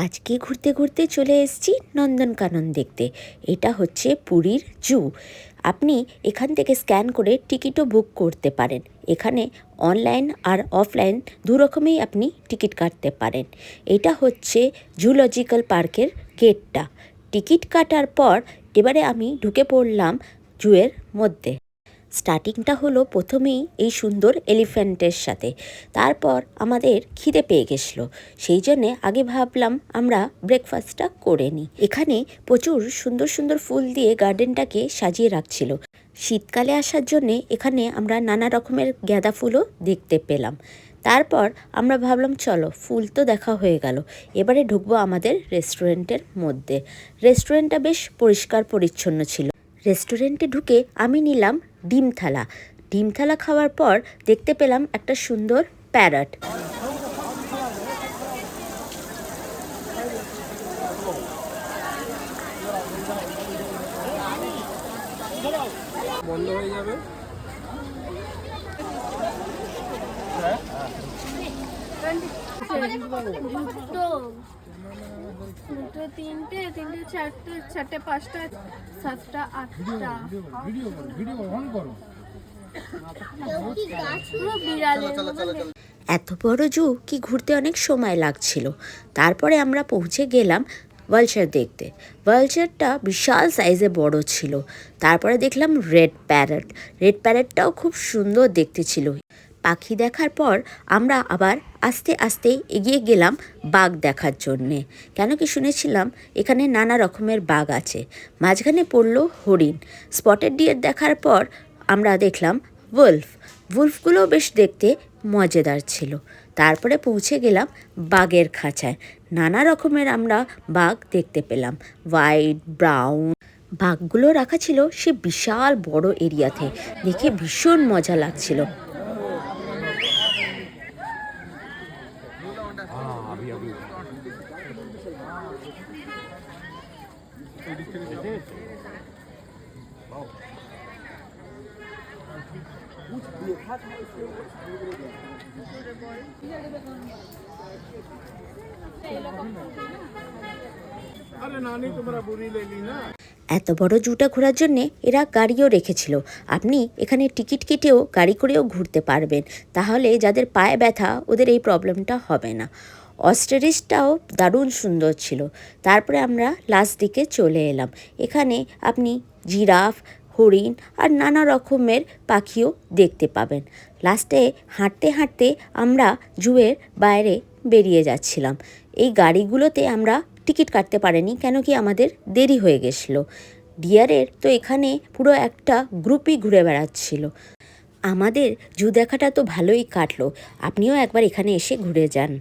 আজকে ঘুরতে ঘুরতে চলে এসেছি নন্দনকানন দেখতে। এটা হচ্ছে পুরীর জু। আপনি এখান থেকে স্ক্যান করে টিকিটও বুক করতে পারেন। এখানে অনলাইন আর অফলাইন দু রকমেই আপনি টিকিট কাটতে পারেন। এটা হচ্ছে জুলজিক্যাল পার্কের গেটটা। টিকিট কাটার পর এবারে আমি ঢুকে পড়লাম জুয়ের মধ্যে। স্টার্টিংটা হলো প্রথমেই এই সুন্দর এলিফ্যান্টের সাথে। তারপর আমাদের খিদে পেয়ে গেছিলো, সেই জন্যে আগে ভাবলাম আমরা ব্রেকফাস্টটা করে নিই। এখানে প্রচুর সুন্দর সুন্দর ফুল দিয়ে গার্ডেনটাকে সাজিয়ে রাখছিল। শীতকালে আসার জন্যে এখানে আমরা নানা রকমের গাঁদা ফুলও দেখতে পেলাম। তারপর আমরা ভাবলাম চলো ফুল তো দেখা হয়ে গেল, এবারে ঢুকবো আমাদের রেস্টুরেন্টের মধ্যে। রেস্টুরেন্টটা বেশ পরিষ্কার পরিচ্ছন্ন ছিল। রেস্টুরেন্টে ঢুকে আমি নিলাম ডিম থালা। ডিম থালা খাওয়ার পর দেখতে পেলাম একটা সুন্দর প্যারট। বন্ধ হয়ে যাবে। দুটো তিনটে চারটে চারটে পাঁচটা সাতটা আটটা এত বড় জু কি ঘুরতে অনেক সময় লাগছিল। তারপরে আমরা পৌঁছে গেলাম ভালচার দেখতে। ভালচারটা বিশাল সাইজে বড় ছিল। তারপরে দেখলাম রেড প্যারটটাও খুব সুন্দর দেখতে ছিল। পাখি দেখার পর আমরা আবার আস্তে আস্তে এগিয়ে গেলাম বাঘ দেখার জন্যে। কেন কি শুনেছিলাম এখানে নানা রকমের বাঘ আছে। মাঝখানে পড়লো হরিণ। স্পটেড ডিয়ার দেখার পর আমরা দেখলাম উলফগুলোও বেশ দেখতে মজাদার ছিল। তারপরে পৌঁছে গেলাম বাঘের খাঁচায়। নানা রকমের আমরা বাঘ দেখতে পেলাম, হোয়াইট, ব্রাউন। বাঘগুলো রাখা ছিল সে বিশাল বড় এরিয়াতে, দেখে ভীষণ মজা লাগছিল। এত বড় জুটা ঘোরার জন্যে এরা গাড়িও রেখেছিল। আপনি এখানে টিকিট কেটেও গাড়ি করেও ঘুরতে পারবেন। তাহলে যাদের পায়ে ব্যথা ওদের এই প্রবলেমটা হবে না। অস্ট্রিচটাও দারুণ সুন্দর ছিল। তারপরে আমরা লাস্ট দিকে চলে এলাম। এখানে আপনি জিরাফ, হরিণ আর নানা রকমের পাখিও দেখতে পাবেন। লাস্টে হাঁটতে হাঁটতে আমরা জুয়ের বাইরে বেরিয়ে যাচ্ছিলাম। এই গাড়িগুলোতে আমরা টিকিট কাটতে পারিনি, কেন কি আমাদের দেরি হয়ে গেছিলো। ডিয়ারের তো এখানে পুরো একটা গ্রুপই ঘুরে বেড়াচ্ছিল। আমাদের জু দেখাটা তো ভালোই কাটলো। আপনিও একবার এখানে এসে ঘুরে যান।